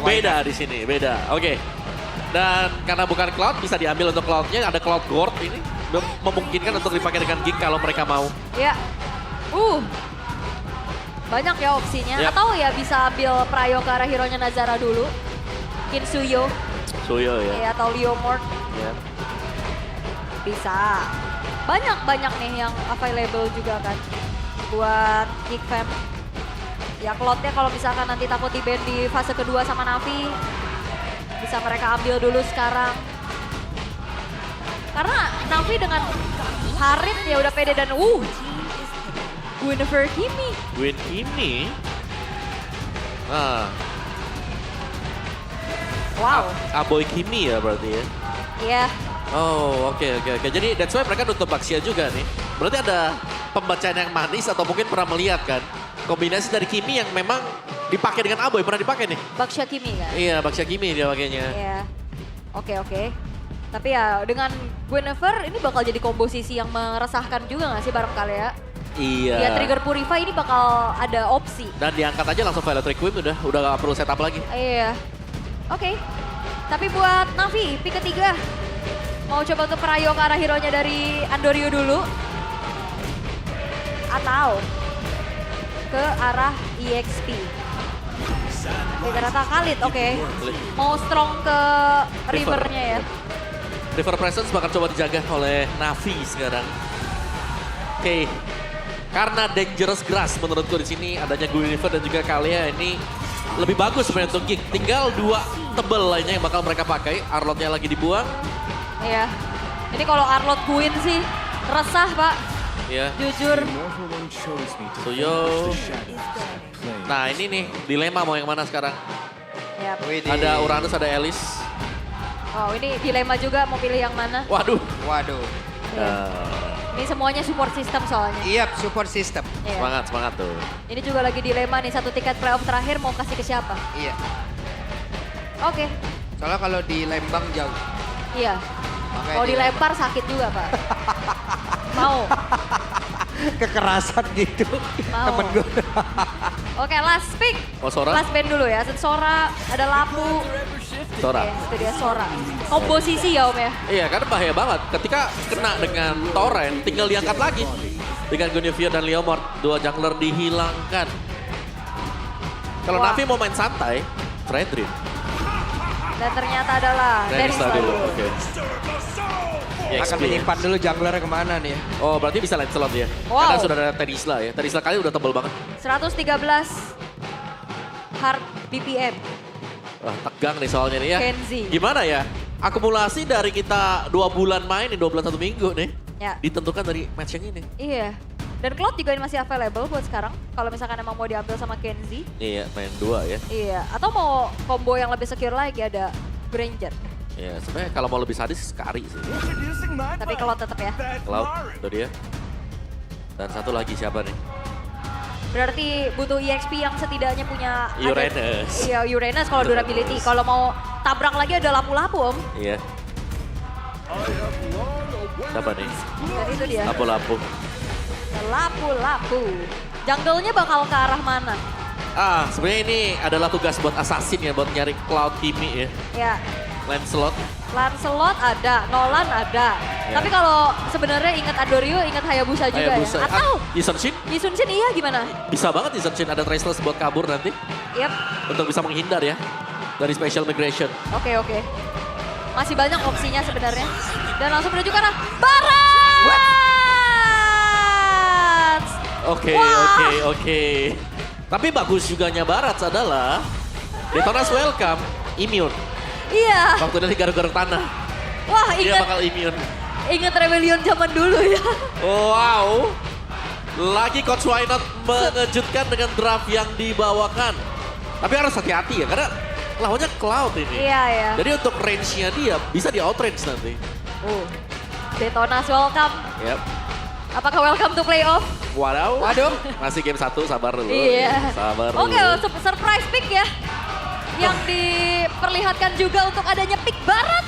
Beda di sini, beda. Oke. Dan karena bukan Cloud, bisa diambil untuk Cloud-nya. Ada Cloud Guard ini. Memungkinkan untuk dipakai dengan Ging kalau mereka mau. Ya. Banyak ya opsinya. Yap. Atau ya bisa ambil Prayo ke arah hero-nya Nazara dulu. Kinsuyo. Suyo ya. Atau Leomord. Ya. Bisa. Banyak nih yang available juga kan. Buat Geek Fam. Ya Cloud-nya kalau misalkan nanti takut di-ban di fase kedua sama Navi. Bisa mereka ambil dulu sekarang. Karena Navi dengan Harit ya udah pede dan Guinevere Kimi. Win ini. Nah, Wow. Aboy Kimi ya berarti ya. Iya. Oh, oke. Jadi that's why mereka nutup Baxia juga nih. Berarti ada pembacaan yang manis atau mungkin pernah melihat kan. Kombinasi dari Kimi yang memang dipakai dengan Aboy. Pernah dipakai nih? Baxia Kimi kan? Iya, Baxia Kimi dia pakainya. Iya. Oke. Tapi ya dengan Guinevere ini bakal jadi komposisi yang meresahkan juga gak sih barangkali ya? Iya. Ya trigger Purify ini bakal ada opsi. Dan diangkat aja langsung Violet Requiem udah gak perlu setup lagi. Iya. Oke. Tapi buat Navi, pick ketiga. Mau coba untuk Prayo ke arah hero-nya dari Andorio dulu. Atau ke arah EXP. Ternyata Khalid, oke. Mau strong ke River-nya ya. River Presence bakal coba dijaga oleh Navi sekarang. Oke. Karena Dangerous Grass menurutku di sini adanya Guinevere dan juga Kalia ini lebih bagus sebenarnya untuk Ging. Tinggal dua tebel lainnya yang bakal mereka pakai. Arlotnya lagi dibuang. Iya. Ini kalau Arlot Queen sih resah, Pak. Ya. Jujur. Suyo. Nah ini nih dilema mau yang mana sekarang. Yap. Ada Uranus, ada Alice. Oh ini dilema juga mau pilih yang mana. Waduh. Iya. Ini semuanya support system soalnya. Iya, support system. Iya. Semangat tuh. Ini juga lagi dilema nih, satu tiket playoff terakhir mau kasih ke siapa. Iya. Oke. Soalnya kalau di Lembang jauh. Iya. Makanya Kalau dilempar sakit juga, Pak. Mau. Kekerasan gitu. Mau. Temen gue. Oke, last pick. Oh Sora? Last band dulu ya. Sora, ada Lapu. Sora. Oke, itu dia Sora. Komposisi ya Om ya. Iya karena bahaya banget. Ketika kena dengan Torrent tinggal diangkat lagi. Dengan Guinevere dan Leomord. Dua jungler dihilangkan. Kalau Wah. Navi mau main santai, Fredrin. Dan ternyata adalah Denisa Denisa dulu. dulu. Oke. Akan EXP ya. menyimpan dulu jungler kemana nih ya. Oh berarti bisa Lancelot ya. Wow. Karena sudah ada Terisla ya. Terisla kali udah tebel banget. 113 hard BPM. Wah tegang nih soalnya nih ya. Kenzie. Gimana ya? Akumulasi dari kita 2 bulan main, 2 bulan 1 minggu nih. Ya. Ditentukan dari match yang ini. Iya. Dan Cloud juga masih available buat sekarang. Kalau misalkan emang mau diambil sama Kenzie. Iya main 2 ya. Iya. Atau mau combo yang lebih secure lagi ada Granger. Ya sebenarnya kalau mau lebih sadis Skari sih. Tapi Cloud tetap ya. Cloud itu dia. Dan satu lagi siapa nih? Berarti butuh EXP yang setidaknya punya Uranus. Iya, Uranus kalau durability. Kalau mau tabrak lagi ada lapu-lapu, Om. Iya. Siapa nih? Dan itu dia. Lapu-lapu. Lapu-lapu. Jungle-nya bakal ke arah mana? Sebenarnya ini adalah tugas buat assassin ya, buat nyari Cloud Kimi ya. Ya, Lancelot. Lancelot ada, Nolan ada. Ya. Tapi kalau sebenarnya ingat Andorio, ingat Hayabusa juga Hayabusa. ya. Atau Yisenshin? Yisun-Shin iya gimana? Bisa banget Yisenshin ada Traceless buat kabur nanti. Yap, Untuk bisa menghindar ya. Dari Special Migration. oke. Masih banyak opsinya sebenarnya. Dan langsung menuju ke arah Barat! Oke. Tapi bagus juga Barat adalah Detonas welcome, immune. Iya, Waktu dari garuk-garuk tanah, wah dia ingat bakal immune. Rebellion zaman dulu ya. Wow. Lagi Coach Why Not mengejutkan dengan draft yang dibawakan. Tapi harus hati-hati ya, karena lawannya Cloud ini. Iya, ya. Jadi untuk range-nya dia bisa di outrange nanti. Detonas welcome. Yap. Apakah welcome to playoff? Waduh. Waduh. Masih game 1, sabar dulu. Iya. Sabar dulu. Oke, surprise pick ya. Yang diperlihatkan juga untuk adanya pick Barat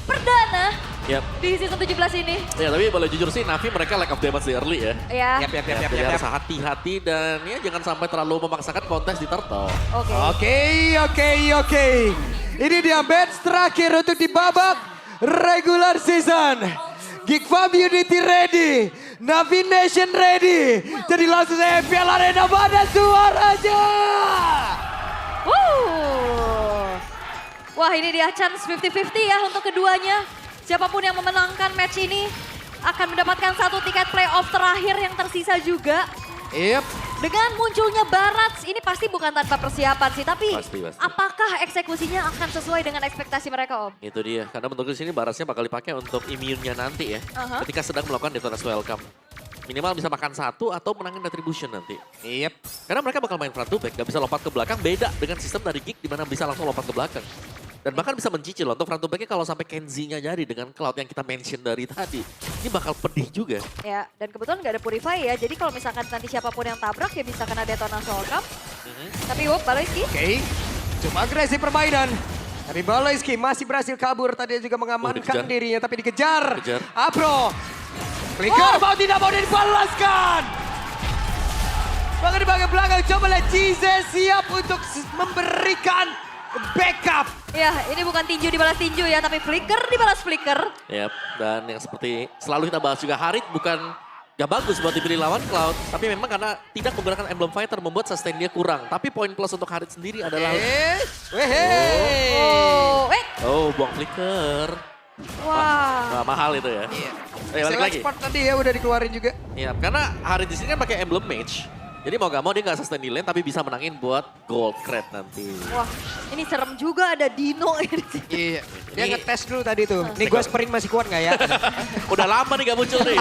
perdana Yap. di season 17 ini. Ya tapi boleh jujur sih Navi mereka lack of damage di early ya. Ya, Yap, yap, yap, Ya, yap, jadi yap, harus yap. hati-hati dan ya jangan sampai terlalu memaksakan kontes di turtle. oke. Oke. Ini dia match terakhir untuk di babak regular season. Geek Fam Unity ready. Navi Nation ready. Jadi langsung saya FPL Arena pada suaranya. Wah ini dia chance 50-50 ya untuk keduanya. Siapapun yang memenangkan match ini akan mendapatkan satu tiket playoff terakhir yang tersisa juga. Yep. Dengan munculnya Barats, ini pasti bukan tanpa persiapan sih. Tapi Pasti. apakah eksekusinya akan sesuai dengan ekspektasi mereka Om? Itu dia, karena menurutku sini Barasnya bakal dipakai untuk imunnya nanti ya. Aha. Ketika sedang melakukan Detona's Welcome. Minimal bisa makan satu atau menangin Retribution nanti. Yep. Karena mereka bakal main front to back, gak bisa lompat ke belakang. Beda dengan sistem dari Geek di mana bisa langsung lompat ke belakang. Dan bahkan bisa mencicil untuk front to backnya kalau sampai Kenzie-nya jadi dengan Cloud yang kita mention dari tadi. Ini bakal pedih juga. Ya, dan kebetulan nggak ada Purify ya. Jadi kalau misalkan nanti siapapun yang tabrak ya bisa kena Detona's Welcome. Tapi Baloyski. Oke. Cukup agresif permainan. Tapi Baloyski masih berhasil kabur. Tadi dia juga mengamankan dikejar. dirinya tapi dikejar. Kejar. Apro. Flicker mau tidak mau dibalaskan. Bahkan di bagian belakang coba lihat Cize siap untuk memberikan backup. Ya, ini bukan tinju dibalas tinju ya, tapi flicker dibalas flicker. Yap, dan yang seperti selalu kita bahas juga Harit bukan gak bagus buat dipilih lawan Cloud. Tapi memang karena tidak menggunakan Emblem Fighter membuat sustain dia kurang. Tapi poin plus untuk Harit sendiri adalah... Oh, buang flicker. Wah. Wah, mahal itu ya. Iya. Balik lagi. Expert tadi ya udah dikeluarin juga. Iya, karena Harit di sini kan pakai Emblem Mage. Jadi mau gak mau dia gak sustain di lane tapi bisa menangin buat gold crate nanti. Wah, ini serem juga ada Dino ini. Iya. Dia Ini- ngetes dulu tadi tuh. Nih gue sprint masih kuat gak ya? Udah lama nih gak muncul nih.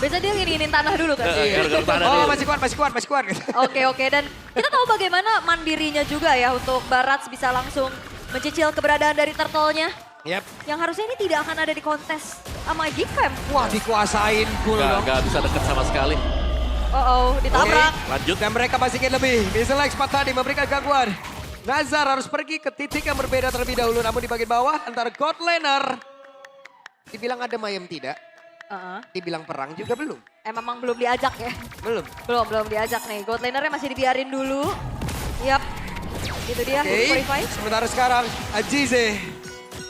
Biasa dia nginin tanah dulu kan. Gara-gara tanah Oh dia. masih kuat. Oke, dan kita tahu bagaimana mandirinya juga ya untuk Barats bisa langsung mencicil keberadaan dari turtle-nya. Yap. Yang harusnya ini tidak akan ada di kontes sama Geek Fam. Wah dikuasain full dong. Gak bisa deket sama sekali. Ditabrak. Oke, Lanjut. Dan mereka masih ingin lebih. Missile X tadi memberikan gangguan. Nazar harus pergi ke titik yang berbeda terlebih dahulu. Namun di bagian bawah antara God Laner. Dibilang ada Mayem tidak. Dibilang perang juga belum. Memang belum diajak ya. Belum. Belum diajak nih. God lanernya masih dibiarin dulu. Yap. Itu dia. Oke, Purify. sementara sekarang Ajize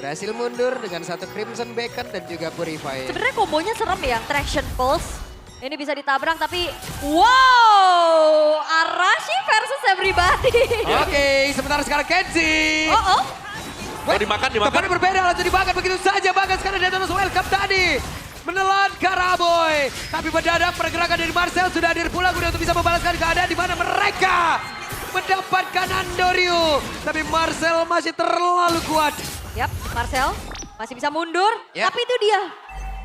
berhasil mundur dengan satu Crimson Beacon dan juga Purify. Sebenarnya kombonya serem ya. Traction Pulse. Ini bisa ditabrak tapi wow. Arashi versus everybody. Oke, sementara sekarang Kenzie. Oh. dimakan. Tempatnya berbeda langsung dimakan begitu saja. Bahkan sekarang Detona's Welcome tadi menelan Karaboy. Tapi mendadak pergerakan dari Marcel sudah hadir pula untuk bisa membalaskan keadaan di mana mereka mendapatkan Andoryu. Tapi Marcel masih terlalu kuat. Yap, Marcel masih bisa mundur. Yap. Tapi itu dia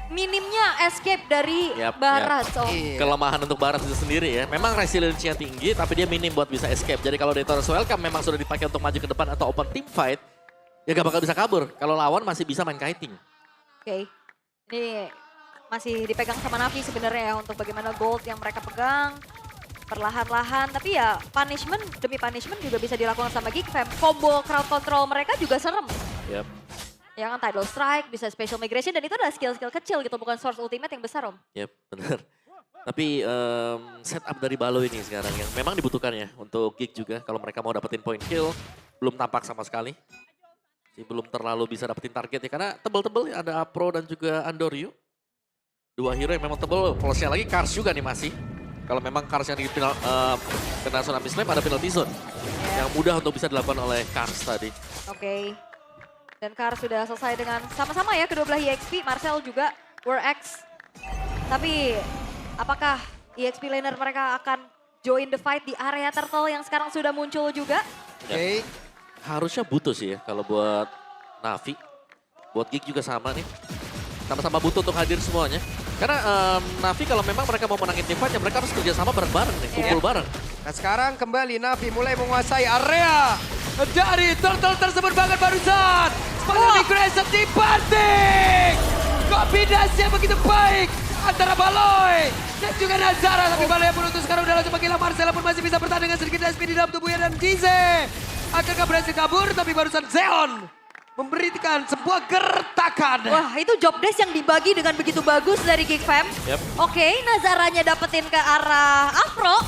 minimnya escape dari Yap, Barat. So. Iya. Kelemahan untuk Barat itu sendiri ya. Memang resilience-nya tinggi tapi dia minim buat bisa escape. Jadi kalau Detona's Welcome memang sudah dipakai untuk maju ke depan atau open team fight, ya gak bakal bisa kabur. Kalau lawan masih bisa main kiting. Oke, ini masih dipegang sama Navi sebenarnya ya untuk bagaimana gold yang mereka pegang. Perlahan-lahan, tapi ya punishment demi punishment juga bisa dilakukan sama Geek Fam. Combo crowd control mereka juga serem. Yap. Ya kan, Tidal Strike, bisa Special Migration, dan itu adalah skill-skill kecil gitu, bukan source ultimate yang besar Om. Yap, benar. Tapi setup dari Balo ini sekarang yang memang dibutuhkan ya untuk Geek juga. Kalau mereka mau dapetin point kill, belum tampak sama sekali. Belum terlalu bisa dapetin target ya. Karena tebel-tebel ya, ada Apro dan juga Andoryu. Dua hero yang memang tebel, plusnya lagi Kars juga nih masih. Kalau memang Kars yang kena Tsunami Slam ada penalty zone. Yang mudah untuk bisa dilakukan oleh Kars tadi. Oke. Dan Kar sudah selesai dengan sama-sama ya kedua belah EXP, Marcel juga War X. Tapi apakah EXP laner mereka akan join the fight di area turtle yang sekarang sudah muncul juga? Oke. Harusnya butuh sih ya kalau buat Navi. Buat Geek juga sama nih. Sama-sama butuh untuk hadir semuanya. Karena Navi kalau memang mereka mau menangin tim fight ya mereka harus kerjasama bareng-bareng nih, kumpul bareng. Nah sekarang kembali Navi mulai menguasai area dari turtle tersebut bahkan barusan. Spaghetti Migration dibanting. Kombinasi yang begitu baik antara Baloy dan juga Nazara. Tapi Baloy yang beruntung sekarang udah langsung menggila Marcel pun masih bisa bertahan dengan sedikit SP di dalam tubuhnya dan Gize. Akankah berhasil kabur tapi barusan Zeon memberikan sebuah gertakan. Wah, itu job desk yang dibagi dengan begitu bagus dari Geek Fam. Yep. Oke, Nazaranya dapetin ke arah Afro.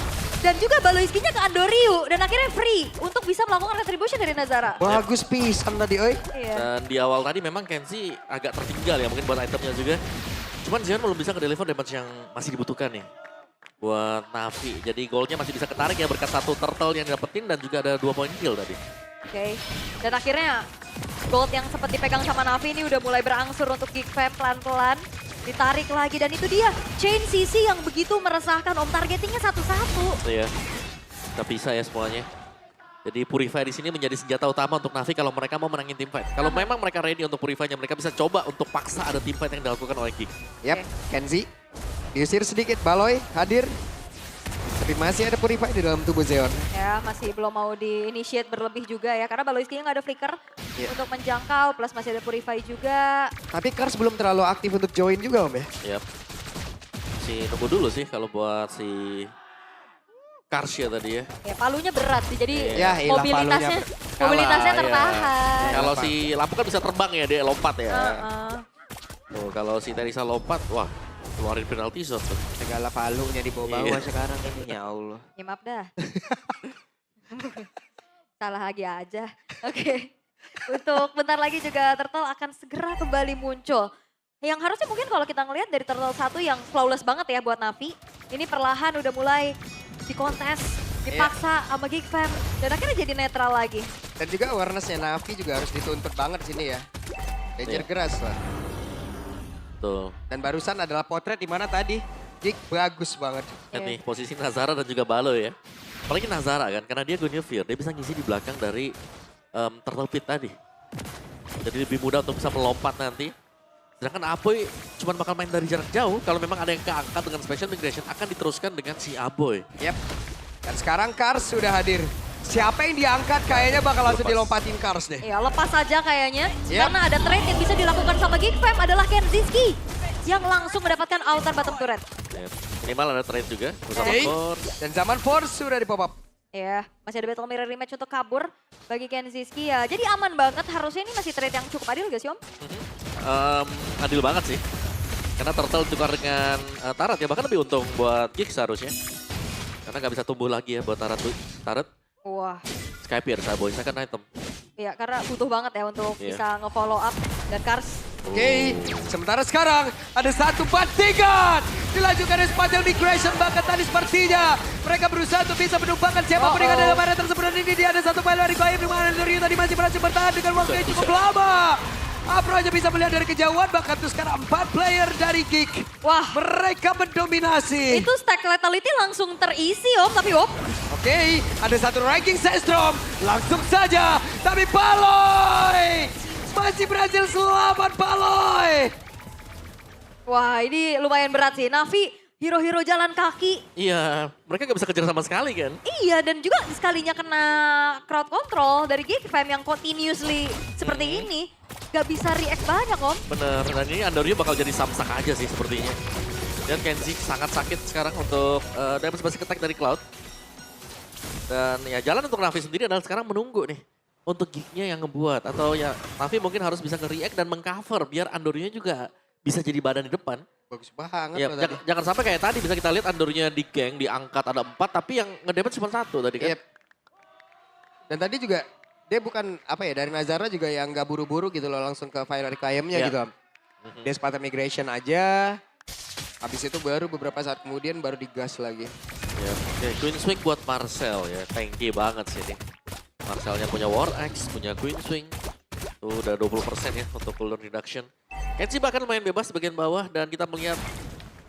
Dan juga Baloiskinya ke Andoriu. Dan akhirnya free untuk bisa melakukan retribution dari Nazara. Bagus pisan tadi, oi. Iya. Dan di awal tadi memang Kenzie agak tertinggal ya mungkin buat itemnya juga. Cuman Zion belum bisa ngedeliver damage yang masih dibutuhkan nih. Buat Navi. Jadi goalnya masih bisa ketarik ya berkat satu turtle yang didapetin dan juga ada 2 poin kill tadi. Oke. Dan akhirnya gold yang sempat dipegang sama Navi ini udah mulai berangsur untuk Geek Fam pelan-pelan. Ditarik lagi dan itu dia Chain CC yang begitu meresahkan Om, targetingnya satu-satu. Iya. Kita pisah ya semuanya. Jadi Purify di sini menjadi senjata utama untuk Navi kalau mereka mau menangin team fight. Kalau memang mereka ready untuk Purify-nya, mereka bisa coba untuk paksa ada team fight yang dilakukan oleh Geek. Yap, Kenzie. Diusir sedikit, Baloi hadir. Tapi masih ada Purify di dalam tubuh Zeon. Ya, masih belum mau di-initiate berlebih juga ya. Karena Baloiskinya nggak ada flicker Iya. untuk menjangkau. Plus masih ada Purify juga. Tapi Kars belum terlalu aktif untuk join juga, Om ya. Yap. Si nunggu dulu sih kalau buat si Kars ya tadi ya. Ya, palunya berat sih. Jadi Ya, ilah mobilitasnya, palunya mobilitasnya Kalah, ya. tertahan. Kalau si Lampu kan bisa terbang ya, dia lompat ya. Heeh. Tuh, kalau si Teresa lompat, wah keluarin penalti shot. tuh. Segala palunya dibawa-bawa Iya. sekarang ini, ya Allah. Ya maaf dah. Salah lagi aja. Oke. Untuk bentar lagi juga Turtle akan segera kembali muncul. Yang harusnya mungkin kalau kita ngelihat dari Turtle 1 yang flawless banget ya buat Navi. Ini perlahan udah mulai dikontes, dipaksa sama Geek Fam. Dan akhirnya jadi netral lagi. Dan juga awareness-nya Navi juga harus dituntut banget di sini ya. Danger Iya. keras lah. Tuh, Dan barusan adalah potret di mana tadi Geek bagus banget. kan Iya. nih posisi Nazara dan juga Balo ya. Apalagi Nazara kan, karena dia Guinevere, dia bisa ngisi di belakang dari Turtle Pit tadi. Jadi lebih mudah untuk bisa melompat nanti. Sedangkan Aboy cuma bakal main dari jarak jauh. Kalau memang ada yang keangkat dengan Special Migration, akan diteruskan dengan si Aboy. Yap. Dan sekarang Kars sudah hadir. Siapa yang diangkat kayaknya bakal langsung Lepas. dilompatin Kars deh. Ya lepas saja kayaknya. Yap. Karena ada trade yang bisa dilakukan sama Geek Fam adalah Kenziski. Yang langsung mendapatkan outer bottom turret. Ya, minimal ada trade juga bersama Oke. Force. Dan zaman Force sudah di pop up. Ya, masih ada battle mirror rematch untuk kabur bagi Kenziski ya. Jadi aman banget, harusnya ini masih trade yang cukup adil gak sih Om? Adil banget sih. Karena Turtle tukar dengan Tarat ya, bahkan lebih untung buat Geek seharusnya. Karena nggak bisa tumbuh lagi ya buat Tarat. Wah, Skypier, Saboy, second item. iya karena butuh banget ya untuk Iya. bisa nge-follow up. Dan Kars, Oke, sementara sekarang ada satu bandingan. Dilanjutkan dari sepanjang migration, bahkan tadi sepertinya mereka berusaha untuk bisa menumpangkan siapapun yang ada dalam area tersebut. Dan ini dia ada satu pilihan dari Goyim di mana Andoriu tadi masih berhasil bertahan dengan waktu yang cukup lama. Afro aja bisa melihat dari kejauhan, bahkan tuh sekarang 4 player dari Geek. wah Mereka mendominasi. itu stack lethality langsung terisi Om, tapi Om. Oke, ada satu ranking Sestrom. Langsung saja, tapi Baloi masih berhasil selamat Baloi. Wah ini lumayan berat sih, Navi hero-hero jalan kaki. Iya, mereka nggak bisa kejar sama sekali kan. Iya dan juga sekalinya kena crowd control dari Geek Fam yang continuously seperti ini. Gak bisa react banyak Om. Bener, dan ini Andoriu bakal jadi samsak aja sih sepertinya. Dan Kenzie sangat sakit sekarang untuk damage basic attack dari Cloud. Dan ya jalan untuk Navi sendiri adalah sekarang menunggu nih. Untuk Geek-nya yang ngebuat. Atau ya Navi mungkin harus bisa nge-react dan meng-cover biar Andoriu juga bisa jadi badan di depan. Bagus banget Ya, loh tadi. jangan sampai kayak tadi bisa kita lihat Andoriu di geng, diangkat ada 4 tapi yang ngedamage cuma 1 tadi kan. Yep. Dan tadi juga dia bukan apa ya, dari Nazara juga yang gak buru-buru gitu loh, langsung ke Fire Requiem-nya Iya. gitu. Dia Spartan Migration aja. Habis itu baru beberapa saat kemudian baru digas lagi. Ya, oke, Queen Swing buat Marcel ya, tanky banget sih ini. Marcelnya punya War Axe, punya Queen Swing. Tuh udah 20% ya untuk cooldown reduction. Kenzie bahkan main bebas bagian bawah dan kita melihat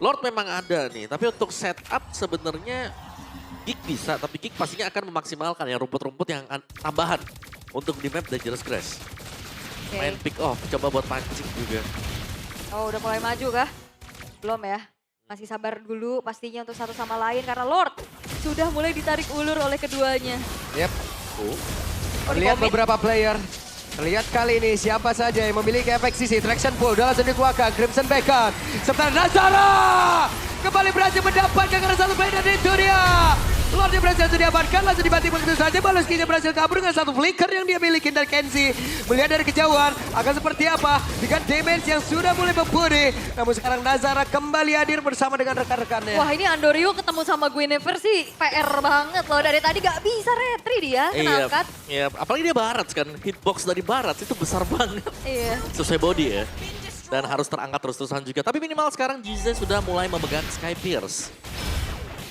Lord memang ada nih. Tapi untuk setup sebenarnya Geek bisa, tapi Geek pastinya akan memaksimalkan ya rumput-rumput yang tambahan untuk di map Dangerous Grass. Oke. Main pick off, coba buat pancing juga. Oh udah mulai maju kah? Belum ya. Masih sabar dulu pastinya untuk satu sama lain karena Lord sudah mulai ditarik ulur oleh keduanya. Yep. Oh, Terlihat Komit. beberapa player. Terlihat kali ini siapa saja yang memiliki efek sisi. Traction Pull udah langsung dikeluarkan. Crimson Bacon. Serta Nazara kembali berhasil mendapatkan karena satu player dan itu dia Lordnya berhasil diamankan, langsung dibanting begitu saja. Balas Kingnya berhasil kabur dengan satu flicker yang dia miliki. Dan Kenzie melihat dari kejauhan akan seperti apa dengan damage yang sudah mulai membunuh. Namun sekarang Nazara kembali hadir bersama dengan rekan-rekannya. Wah ini Andoryu ketemu sama Guinevere sih PR banget loh. Dari tadi gak bisa retri dia, Iya, kenangkat. iya, apalagi dia barat kan. Hitbox dari barat itu besar banget. Iya. Sesuai body ya. Dan harus terangkat terus-terusan juga. Tapi minimal sekarang Jize sudah mulai memegang Sky Pierce.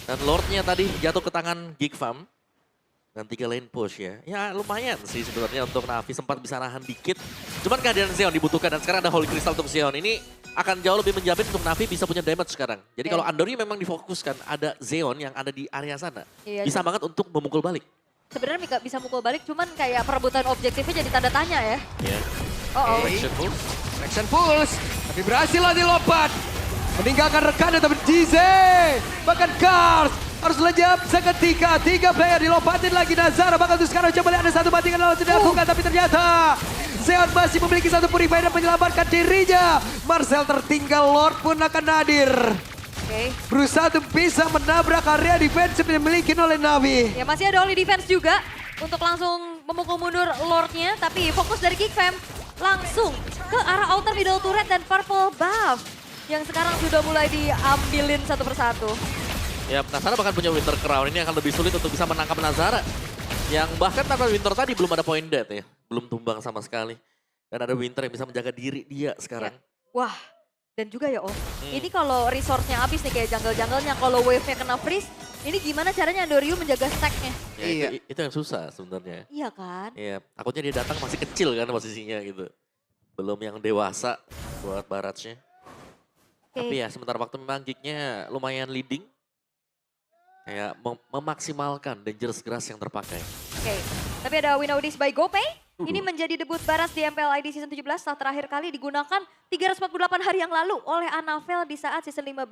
Dan Lordnya tadi jatuh ke tangan Geek Fam. Dan 3 lane push ya. Ya lumayan sih sebenarnya untuk Navi sempat bisa nahan dikit. Cuman kehadiran Zeon dibutuhkan dan sekarang ada Holy Crystal untuk Zeon. Ini akan jauh lebih menjamin untuk Navi bisa punya damage sekarang. Jadi kalau Andori memang difokuskan ada Zeon yang ada di area sana. Iya, bisa banget untuk memukul balik. sebenarnya Mika bisa mukul balik, cuman kayak perebutan objektifnya jadi tanda tanya ya. Ya. Oh, Direction pull. Action Pulse, tapi berhasil lagi lompat. Meninggalkan rekannya tapi Jize. Bahkan Kars harus lejap seketika. 3 player dilompatin lagi Nazara. Bahkan untuk sekarang coba lihat ada satu bantingan lawan dilakukan. Tapi ternyata Zeon masih memiliki satu purifier dan menyelamatkan dirinya. Marcel tertinggal, Lord pun akan hadir. Oke. Berusaha untuk bisa menabrak area defensif yang dimiliki oleh Navi. Ya masih ada Holy Defense juga untuk langsung memukul mundur Lordnya. Tapi fokus dari Geek Fam langsung ke arah outer middle turret dan purple buff. Yang sekarang sudah mulai diambilin satu persatu. Ya, Nazara bahkan punya Winter Crown. Ini akan lebih sulit untuk bisa menangkap Nazara. Yang bahkan tanpa Winter tadi belum ada point dead ya. Belum tumbang sama sekali. Dan ada Winter yang bisa menjaga diri dia sekarang. Wah, dan juga ya Om, ini kalau resource-nya habis nih kayak jungle-junglenya, kalau wave-nya kena freeze, ini gimana caranya Andoryu menjaga stack-nya? Ya, Iya. itu yang susah sebenarnya. Iya kan? Iya, takutnya dia datang masih kecil kan posisinya gitu. Belum yang dewasa buat Barrage-nya. Oke. Tapi ya sementara waktu memang Geek-nya lumayan leading. Kayak memaksimalkan Dangerous Grass yang terpakai. Oke, tapi ada Win Audis by GoPay. Ini menjadi debut Baras di MPL ID Season 17 setelah terakhir kali digunakan 348 hari yang lalu oleh Anavel di saat Season 15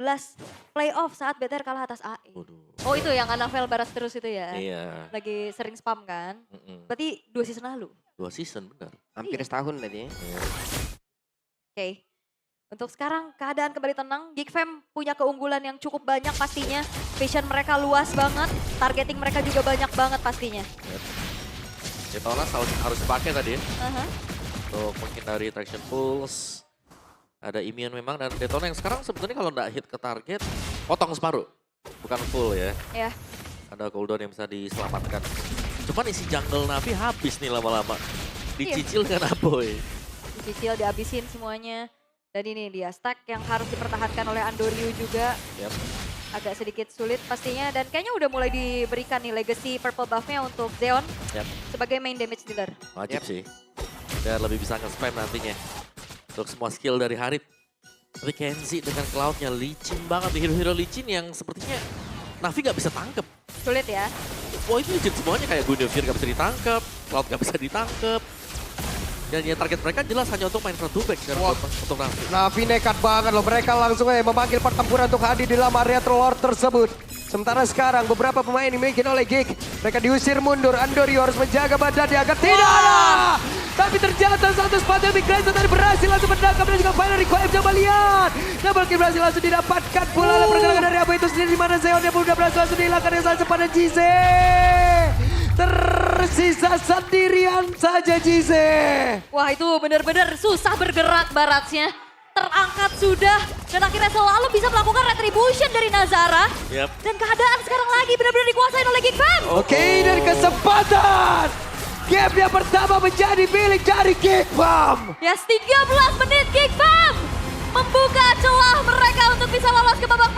playoff saat BTR kalah atas AE. Waduh. Oh itu yang Anavel Baras terus itu ya? Iya. Lagi sering spam kan? Mm-mm. Berarti 2 season lalu? 2 season benar. Hampir setahun tadi. Iya. Oke. Untuk sekarang keadaan kembali tenang. Geek Fam punya keunggulan yang cukup banyak pastinya. Vision mereka luas banget. Targeting mereka juga banyak banget pastinya. Detonas harus dipakai tadi ya. Aha. Untuk menghindari traction pulse. Ada immune memang dan Detona yang sekarang sebetulnya kalau nggak hit ke target, potong separuh. Bukan full ya. Ya. Ada cooldown yang bisa diselamatkan. Cuman isi jungle Navi habis nih lama-lama. Dicicil dengan Aboy. Dicicil, dihabisin semuanya. Dan ini dia stack yang harus dipertahankan oleh Andoryu juga. Yap. Agak sedikit sulit pastinya. Dan kayaknya udah mulai diberikan nih legacy purple buff-nya untuk Zeon. Yap. Sebagai main damage dealer. Wajib sih. Dan lebih bisa nge-spam nantinya. Untuk semua skill dari Harith. Tapi Kenzie dengan Cloud-nya licin banget. Hero-hero licin yang sepertinya Navi gak bisa tangkep. Sulit ya. Wah itu licin semuanya kayak Guinevere gak bisa ditangkep. Cloud gak bisa ditangkep. Dan ya target mereka jelas hanya untuk main front to back sekarang untuk Navi. Navi nekat banget loh, mereka langsung aja memanggil pertempuran untuk hadir di dalam area troll tersebut. Sementara sekarang beberapa pemain dimiliki oleh Geek, mereka diusir mundur. Andoryu harus menjaga badannya agar tidak ada. Tapi ternyata satu sepatu Migration tadi berhasil langsung menangkap dan juga final require. Coba lihat. Double kill berhasil langsung didapatkan pula oleh pergerakan dari Abu itu sendiri. Di mana Zeon yang sudah berhasil langsung dihilangkan yang salah pada Jize. Tersisa sendirian saja Jize. Wah itu benar-benar susah bergerak Baratsnya. Terangkat sudah. Dan akhirnya selalu bisa melakukan retribution dari Nazara. Yap. Dan keadaan sekarang lagi benar-benar dikuasain oleh Geek Fam. Oke, dan kesempatan. Game yang pertama menjadi milik dari Geek Fam. Yes, 13 menit Geek Fam membuka celah mereka untuk bisa lolos ke babak playoff.